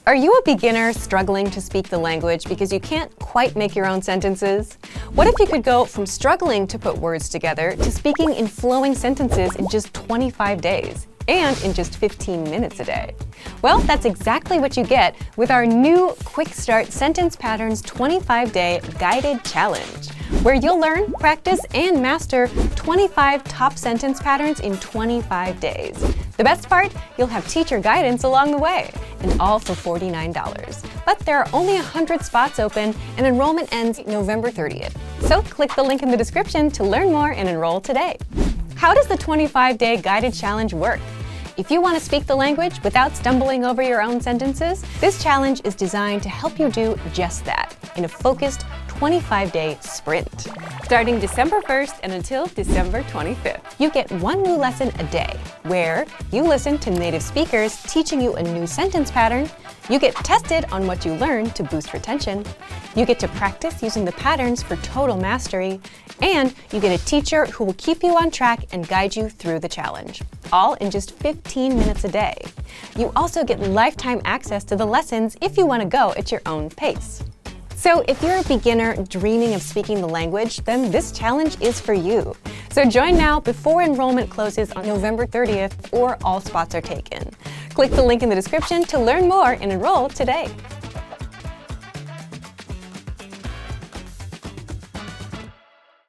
Are you a beginner struggling to speak the language because you can't quite make your own sentences? What if you could go from struggling to put words together to speaking in flowing sentences in just 25 days? And in just 15 minutes a day. Well, that's exactly what you get with our new Quick Start Sentence Patterns 25-Day Guided Challenge, where you'll learn, practice, and master 25 top sentence patterns in 25 days. The best part? You'll have teacher guidance along the way, and all for $49. But there are only 100 spots open, and enrollment ends November 30th. So click the link in the description to learn more and enroll today. How does the 25-day guided challenge work? If you want to speak the language without stumbling over your own sentences, this challenge is designed to help you do just that in a focused 25-day sprint. Starting December 1st and until December 25th. You get one new lesson a day, where you listen to native speakers teaching you a new sentence pattern, you get tested on what you learned to boost retention, you get to practice using the patterns for total mastery, and you get a teacher who will keep you on track and guide you through the challenge, all in just 15 minutes a day. You also get lifetime access to the lessons if you want to go at your own pace. So if you're a beginner dreaming of speaking the language, then this challenge is for you. So join now before enrollment closes on November 30th or all spots are taken. Click the link in the description to learn more and enroll today.